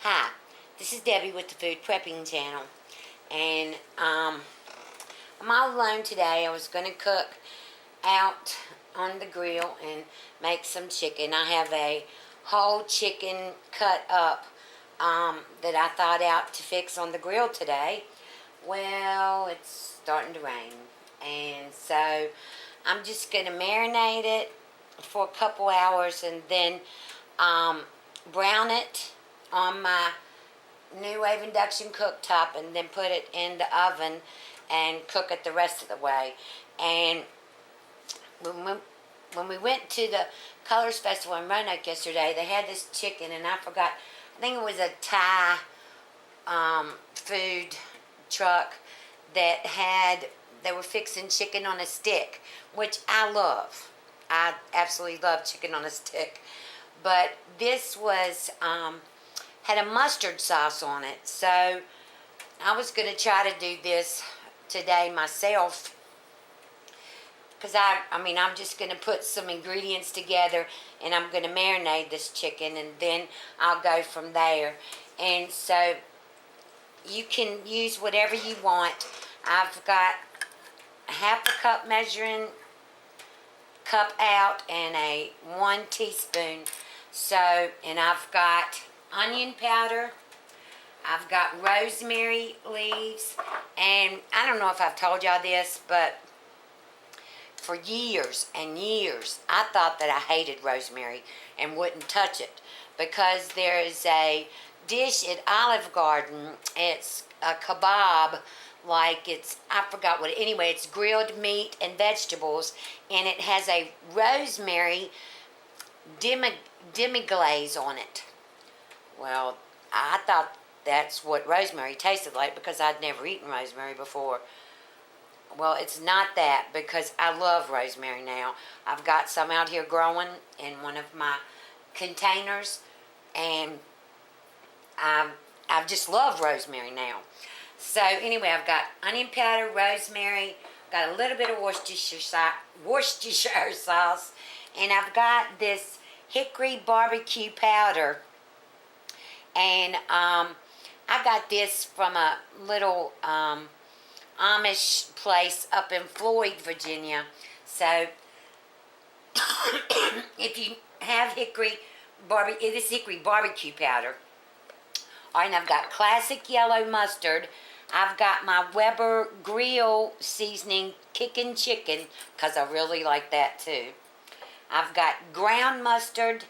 Hi, this is Debbie with the Food Prepping channel, and I'm all alone today. I was going to cook out on the grill and make some chicken. I have a whole chicken cut up that I thought out to fix on the grill today. Well, it's starting to rain, and so I'm just going to marinate it for a couple hours and then brown it on my new wave induction cooktop and then put it in the oven and cook it the rest of the way. And when we went to the Colors Festival in Roanoke yesterday, they had this chicken, and I forgot, I think it was a Thai food truck that they were fixing chicken on a stick, which I love. I absolutely love chicken on a stick. But this was, had a mustard sauce on it. So I was going to try to do this today myself. Because I'm just going to put some ingredients together and I'm going to marinate this chicken and then I'll go from there. And so you can use whatever you want. I've got a half a cup measuring cup out and a 1 teaspoon. So, and I've got onion powder, I've got rosemary leaves, and I don't know if I've told y'all this, but for years and years, I thought that I hated rosemary and wouldn't touch it because there is a dish at Olive Garden. It's a kebab, like I forgot what, anyway, it's grilled meat and vegetables, and it has a rosemary demi-glaze on it. Well, I thought that's what rosemary tasted like because I'd never eaten rosemary before. Well, it's not that, because I love rosemary now. I've got some out here growing in one of my containers, and I've just loved rosemary now. So anyway, I've got onion powder, rosemary, got a little bit of Worcestershire sauce, and I've got this hickory barbecue powder. And I got this from a little Amish place up in Floyd, Virginia. So if you have it is hickory barbecue powder. All right, and I've got classic yellow mustard. I've got my Weber grill seasoning kickin' chicken, because I really like that too. I've got ground mustard.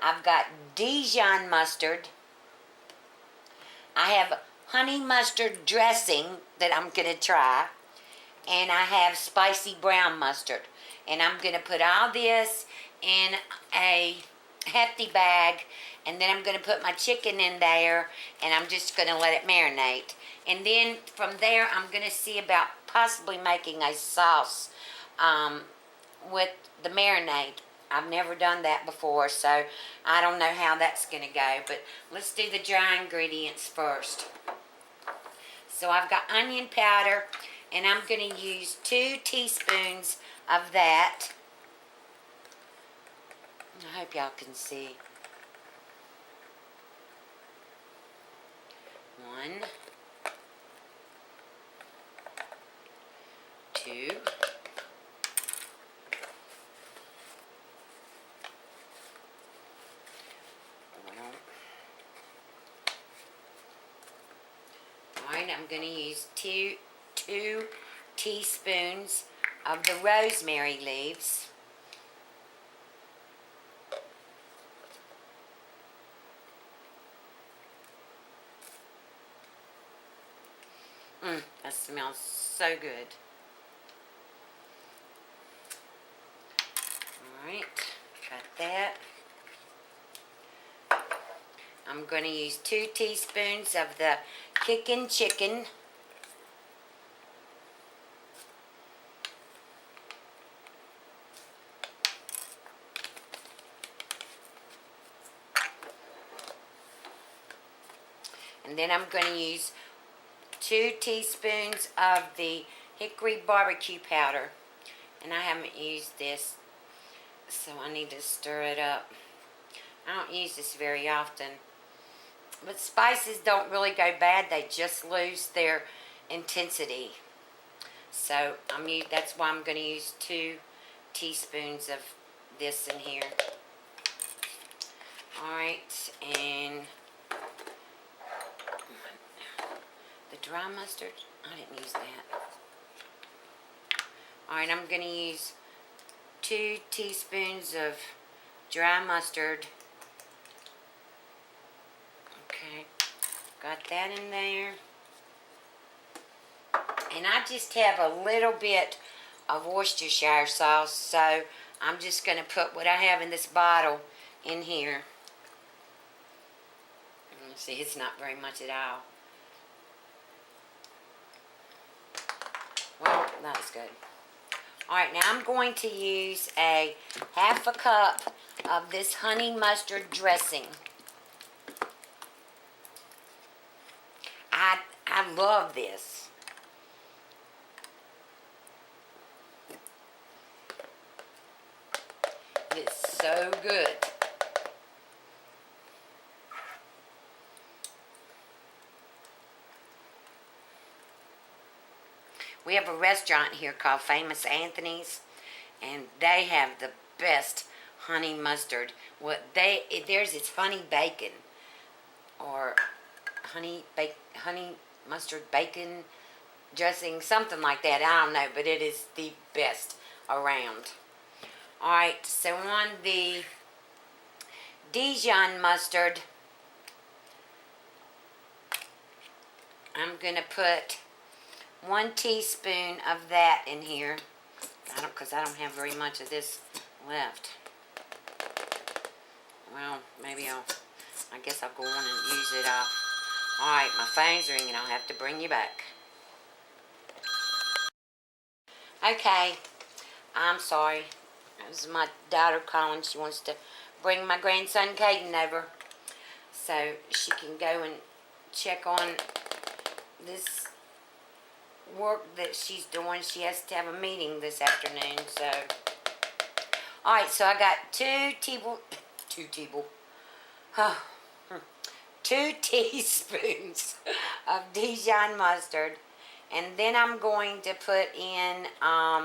I've got Dijon mustard. I have honey mustard dressing that I'm going to try. And I have spicy brown mustard. And I'm going to put all this in a hefty bag. And then I'm going to put my chicken in there. And I'm just going to let it marinate. And then from there, I'm going to see about possibly making a sauce with the marinade. I've never done that before, so I don't know how that's going to go. But let's do the dry ingredients first. So I've got onion powder, and I'm going to use 2 teaspoons of that. I hope y'all can see. 1, 2. Alright, I'm going to use two teaspoons of the rosemary leaves. That smells so good. Alright, got that. I'm going to use 2 teaspoons of the kickin' chicken. And then I'm going to use 2 teaspoons of the hickory barbecue powder. And I haven't used this, so I need to stir it up. I don't use this very often. But spices don't really go bad. They just lose their intensity. So that's why I'm going to use 2 teaspoons of this in here. Alright, and the dry mustard, I didn't use that. Alright, I'm going to use 2 teaspoons of dry mustard. Okay, got that in there. And I just have a little bit of Worcestershire sauce, so I'm just going to put what I have in this bottle in here. See, it's not very much at all. Well, that's good. Alright, now I'm going to use a half a cup of this honey mustard dressing. I love this. It's so good. We have a restaurant here called Famous Anthony's, and they have the best honey mustard. Theirs is honey bacon, or honey mustard bacon dressing, something like that. I don't know, but it is the best around. Alright, so on the Dijon mustard, I'm going to put 1 teaspoon of that in here. Because I don't have very much of this left. Well, maybe I guess I'll go on and use it all. Alright, my phone's ringing. I'll have to bring you back. Okay, I'm sorry. This is my daughter calling. She wants to bring my grandson Caden over so she can go and check on this work that she's doing. She has to have a meeting this afternoon, so. Alright, so I got 2 teaspoons of Dijon mustard, and then I'm going to put in, if I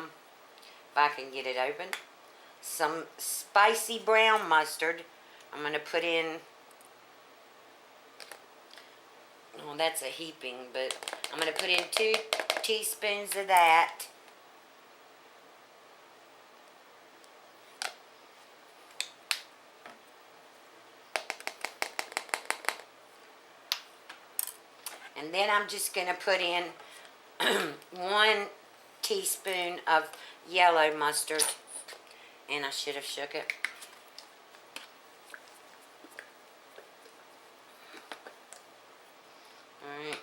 can get it open, some spicy brown mustard. I'm going to put in, well, that's a heaping, but I'm going to put in 2 teaspoons of that. And then I'm just going to put in 1 teaspoon of yellow mustard. And I should have shook it. Alright.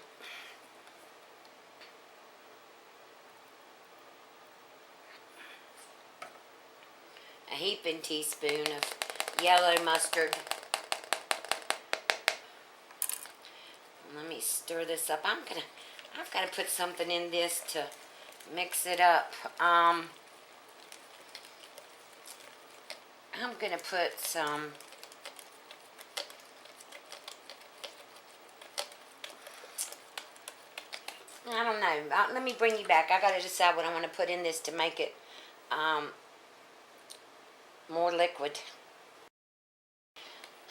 A heaping teaspoon of yellow mustard. Let me stir this up. I've got to put something in this to mix it up. I'm going to put some I don't know. Let me bring you back. I got to decide what I want to put in this to make it more liquid.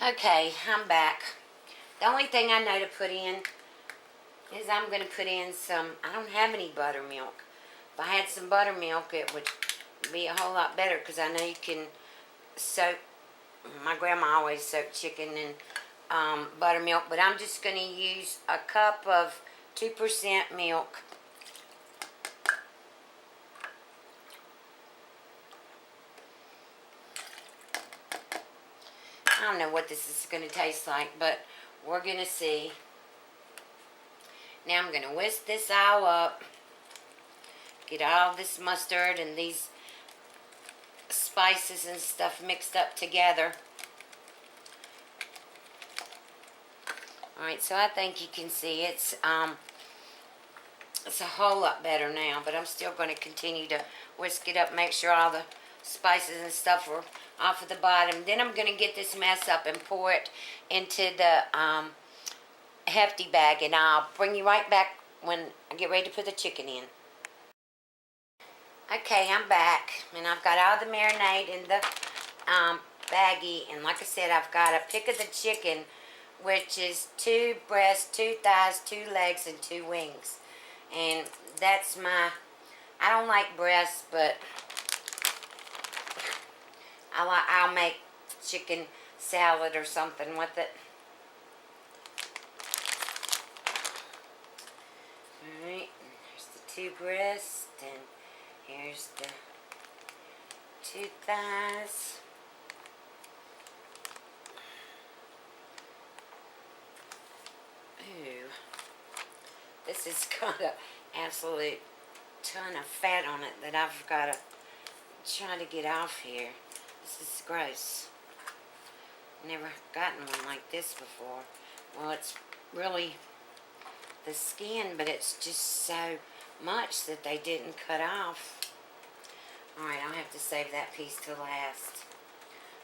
Okay, I'm back. The only thing I know to put in is I'm going to put in some, I don't have any buttermilk. If I had some buttermilk, it would be a whole lot better, because I know you can soak, my grandma always soaked chicken in buttermilk, but I'm just going to use a cup of 2% milk. I don't know what this is going to taste like, but we're going to see. Now I'm going to whisk this all up. Get all this mustard and these spices and stuff mixed up together. Alright, so I think you can see it's a whole lot better now, but I'm still going to continue to whisk it up, make sure all the spices and stuff are off of the bottom. Then I'm going to get this mess up and pour it into the hefty bag, and I'll bring you right back when I get ready to put the chicken in. Okay, I'm back, and I've got all the marinade in the baggie, and like I said, I've got a pick of the chicken, which is 2 breasts, 2 thighs, 2 legs, and 2 wings. And that's I don't like breasts, but I'll make chicken salad or something with it. Alright, there's the 2 breasts, and here's the 2 thighs. Ooh, this has got an absolute ton of fat on it that I've got to try to get off here. This is gross. Never gotten one like this before. Well, it's really the skin, but it's just so much that they didn't cut off. Alright, I'll have to save that piece to last,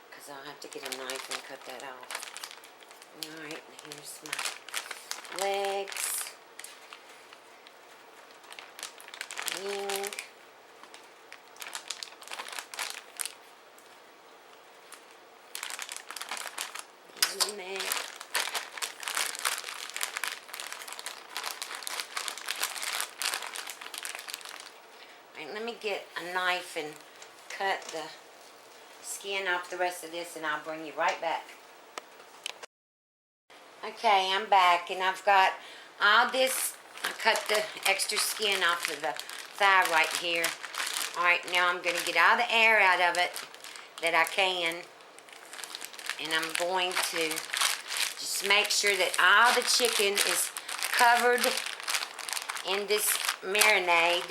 because I'll have to get a knife and cut that off. Alright, here's my legs. Wing. And neck. Alright, let me get a knife and cut the skin off the rest of this, and I'll bring you right back. Okay, I'm back, and I've got all this. I cut the extra skin off of the thigh right here. Alright, now I'm going to get all the air out of it that I can, and I'm going to just make sure that all the chicken is covered in this marinade.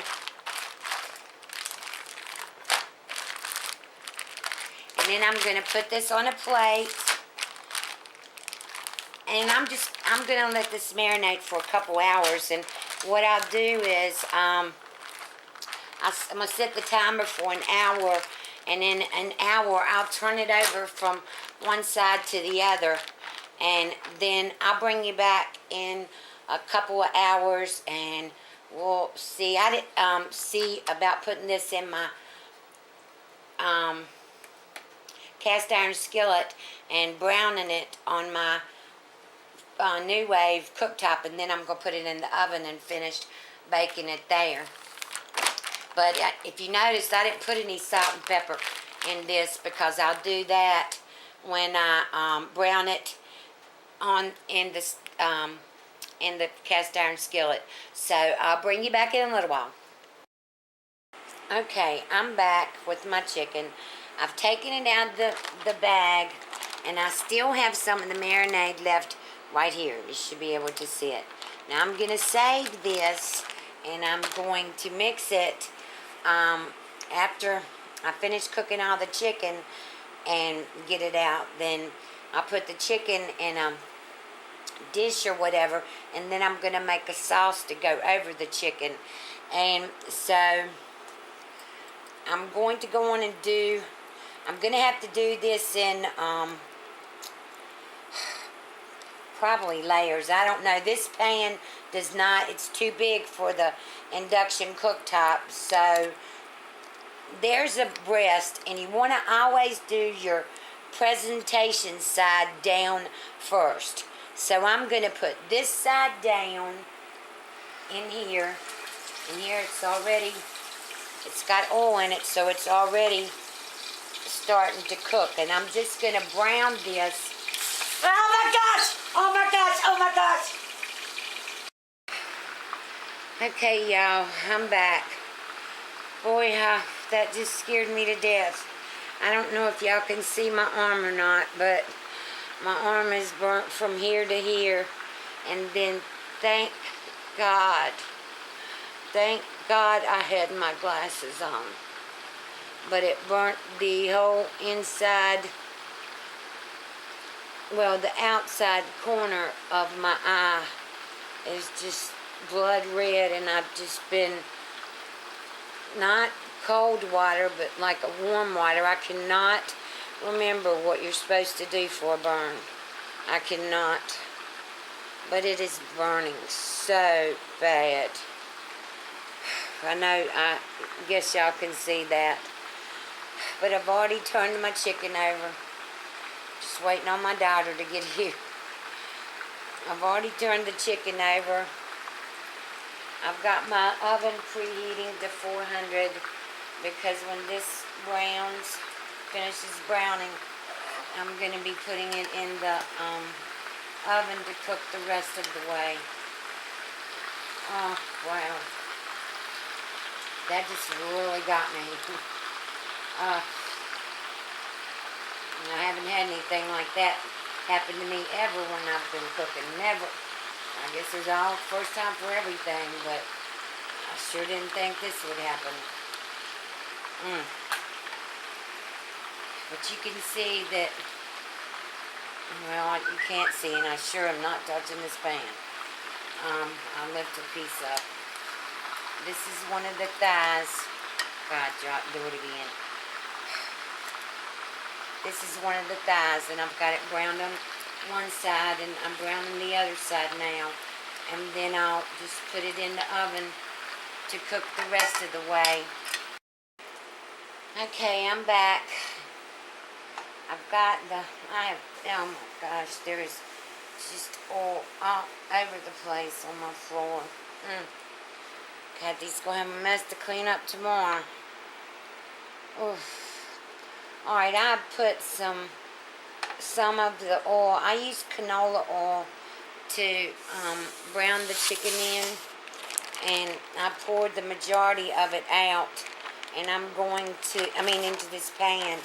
And then I'm going to put this on a plate. And I'm going to let this marinate for a couple hours. And what I'll do is, I'm going to set the timer for an hour. And in an hour, I'll turn it over from one side to the other. And then I'll bring you back in a couple of hours, and we'll see. I didn't see about putting this in my cast iron skillet and browning it on my New Wave cooktop, and then I'm going to put it in the oven and finish baking it there. But if you notice, I didn't put any salt and pepper in this, because I'll do that when I brown it in the cast iron skillet. So I'll bring you back in a little while. Okay, I'm back with my chicken. I've taken it out of the bag, and I still have some of the marinade left right here. You should be able to see it. Now I'm going to save this, and I'm going to mix it after I finish cooking all the chicken and get it out. Then I'll put the chicken in a dish or whatever, and then I'm going to make a sauce to go over the chicken. And so I'm going to go on and I'm going to have to do this in probably layers. I don't know. This pan does not, it's too big for the induction cooktop. So there's a breast, and you want to always do your presentation side down first. So I'm going to put this side down in here. And here it's got oil in it, so it's already starting to cook. And I'm just going to brown this. Oh my gosh! Oh my gosh! Oh my gosh! Okay, y'all, I'm back. Boy, that just scared me to death. I don't know if y'all can see my arm or not, but my arm is burnt from here to here. And then, thank God I had my glasses on. But it burnt the whole inside, well, the outside corner of my eye is just blood red, and I've just been, not cold water, but like a warm water. I cannot remember what you're supposed to do for a burn. I cannot. but it is burning so bad. I know, I guess y'all can see that. But I've already turned my chicken over. Just waiting on my daughter to get here. I've already turned the chicken over. I've got my oven preheating to 400 because when this finishes browning, I'm going to be putting it in the oven to cook the rest of the way. Oh, wow. That just really got me. And I haven't had anything like that happen to me ever when I've been cooking. Never. I guess there's all first time for everything, but I sure didn't think this would happen. But you can see that, well, you can't see, and I sure am not touching this pan. I'll lift a piece up. This is one of the thighs. God, do it again. This is one of the thighs, and I've got it browned on one side, and I'm browning the other side now. And then I'll just put it in the oven to cook the rest of the way. Okay, I'm back. I've got oh my gosh, there is just oil all over the place on my floor. God, these gonna have a mess to clean up tomorrow. Oof. Alright, I put some of the oil. I use canola oil to brown the chicken in, and I poured the majority of it out, and I'm going to, into this pan,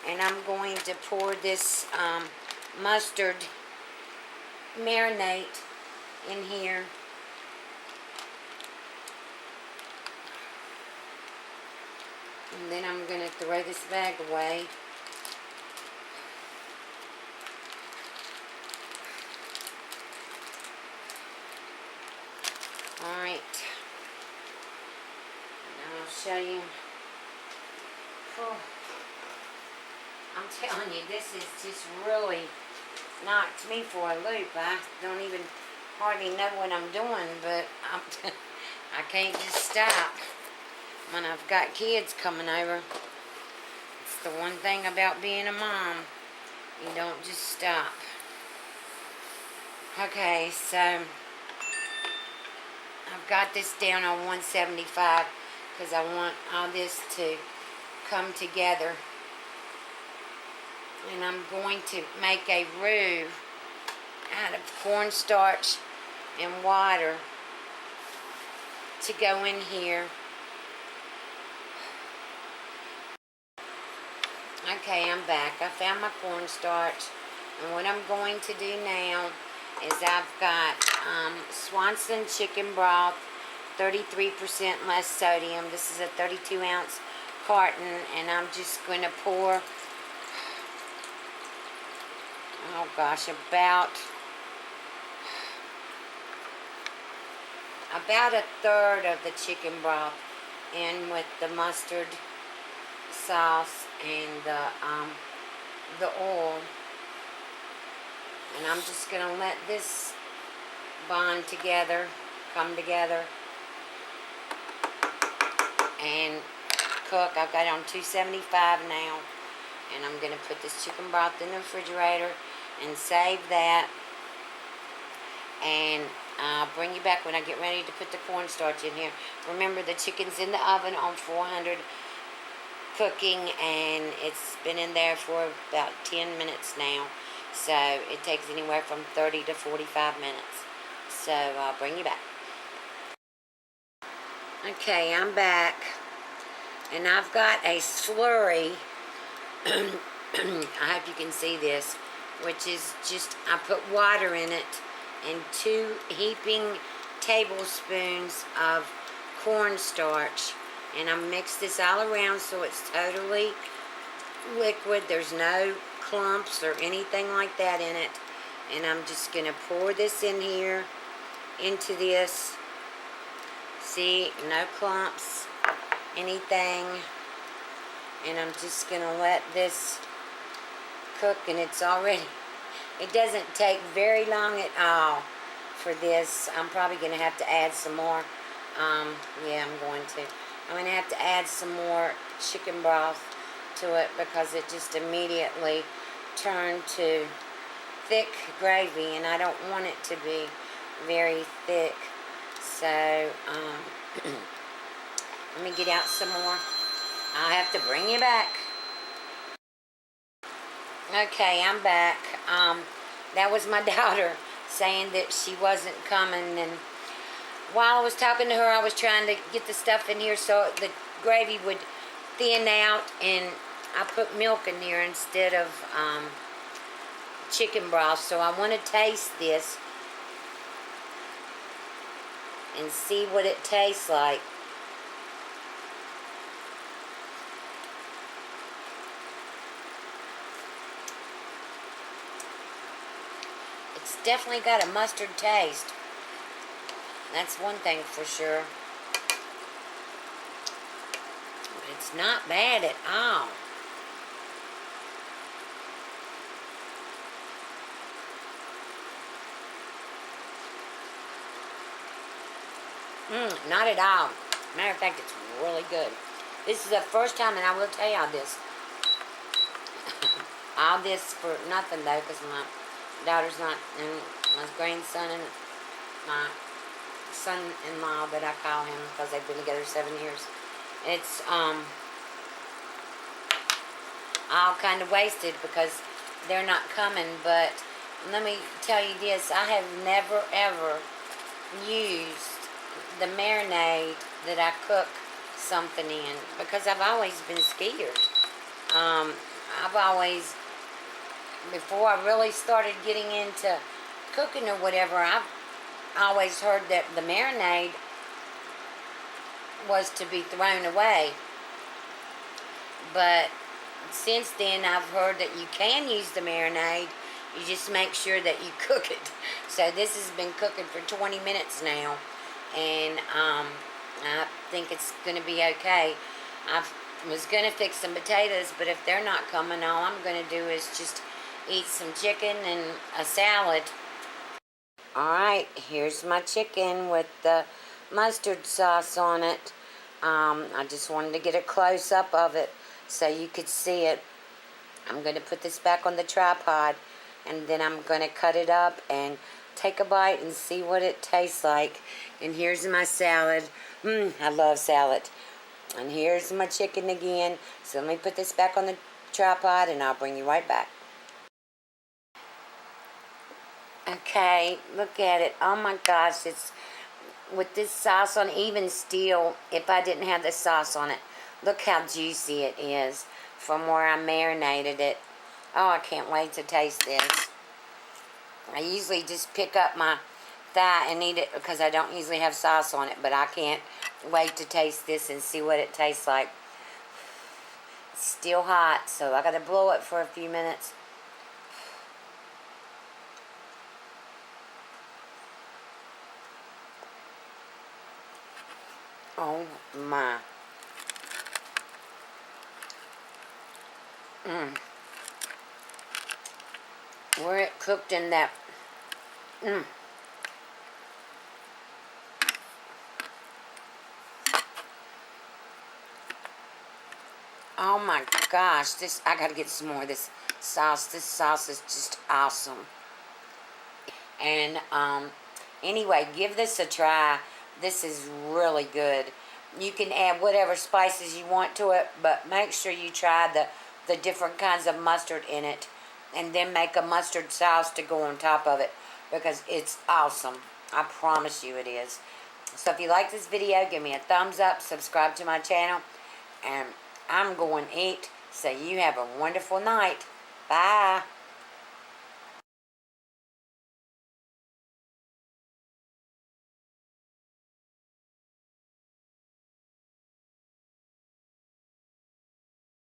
and I'm going to pour this mustard marinade in here. And then I'm going to throw this bag away. Alright. Now I'll show you. Oh. I'm telling you, this is just really knocked me for a loop. I don't even hardly know what I'm doing, but I can't just stop. When I've got kids coming over, it's the one thing about being a mom. You don't just stop. Okay, so I've got this down on 175 because I want all this to come together. And I'm going to make a roux out of cornstarch and water to go in here. Okay, I'm back. I found my cornstarch, and what I'm going to do now is I've got Swanson chicken broth, 33% less sodium. This is a 32-ounce carton, and I'm just going to pour, oh gosh, about a third of the chicken broth in with the mustard sauce and the oil, and I'm just gonna let this bond together, come together, and cook. I've got it on 275 now, and I'm gonna put this chicken broth in the refrigerator and save that, and I'll bring you back when I get ready to put the cornstarch in here. Remember, the chicken's in the oven on 400 cooking, and it's been in there for about 10 minutes now, so it takes anywhere from 30 to 45 minutes. So I'll bring you back. Okay, I'm back, and I've got a slurry. I hope you can see this, which is just, I put water in it and 2 heaping tablespoons of cornstarch. And I mix this all around so it's totally liquid. There's no clumps or anything like that in it. And I'm just going to pour this in here, into this. See, no clumps, anything. And I'm just going to let this cook, and it's already, it doesn't take very long at all. for this. I'm probably going to have to add some more. Yeah, I'm going to. I'm going to have to add some more chicken broth to it because it just immediately turned to thick gravy, and I don't want it to be very thick. So, let me get out some more. I'll have to bring you back. Okay, I'm back. That was my daughter saying that she wasn't coming, and while I was talking to her, I was trying to get the stuff in here so the gravy would thin out, and I put milk in there instead of chicken broth. So I want to taste this and see what it tastes like. It's definitely got a mustard taste. That's one thing for sure. But it's not bad at all. Not at all. Matter of fact, it's really good. This is the first time, and I will tell y'all this. All this for nothing, though, because my daughter's not, and my grandson and my son-in-law that I call him because they've been together 7 years. It's all kind of wasted because they're not coming. But let me tell you this: I have never ever used the marinade that I cook something in because I've always been scared. I've always, before I really started getting into cooking or whatever, I've always heard that the marinade was to be thrown away. But since then, I've heard that you can use the marinade. You just make sure that you cook it. So this has been cooking for 20 minutes now, and I think it's going to be okay. I was going to fix some potatoes, but if they're not coming, all I'm going to do is just eat some chicken and a salad. Alright, here's my chicken with the mustard sauce on it. I just wanted to get a close-up of it so you could see it. I'm going to put this back on the tripod, and then I'm going to cut it up and take a bite and see what it tastes like. And here's my salad. I love salad. And here's my chicken again. So let me put this back on the tripod, and I'll bring you right back. Okay, look at it. Oh my gosh, it's with this sauce on, even still, if I didn't have the sauce on it, look how juicy it is from where I marinated it. Oh, I can't wait to taste this. I usually just pick up my thigh and eat it because I don't usually have sauce on it, but I can't wait to taste this and see what it tastes like. It's still hot, so I gotta blow it for a few minutes. Oh my. Where it cooked in that. Oh my gosh, I gotta get some more of this sauce. This sauce is just awesome. And anyway, give this a try. This is really good. You can add whatever spices you want to it, but make sure you try the different kinds of mustard in it, and then make a mustard sauce to go on top of it, because it's awesome. I promise you it is. So if you like this video, give me a thumbs up, subscribe to my channel, and I'm going to eat. So you have a wonderful night. Bye.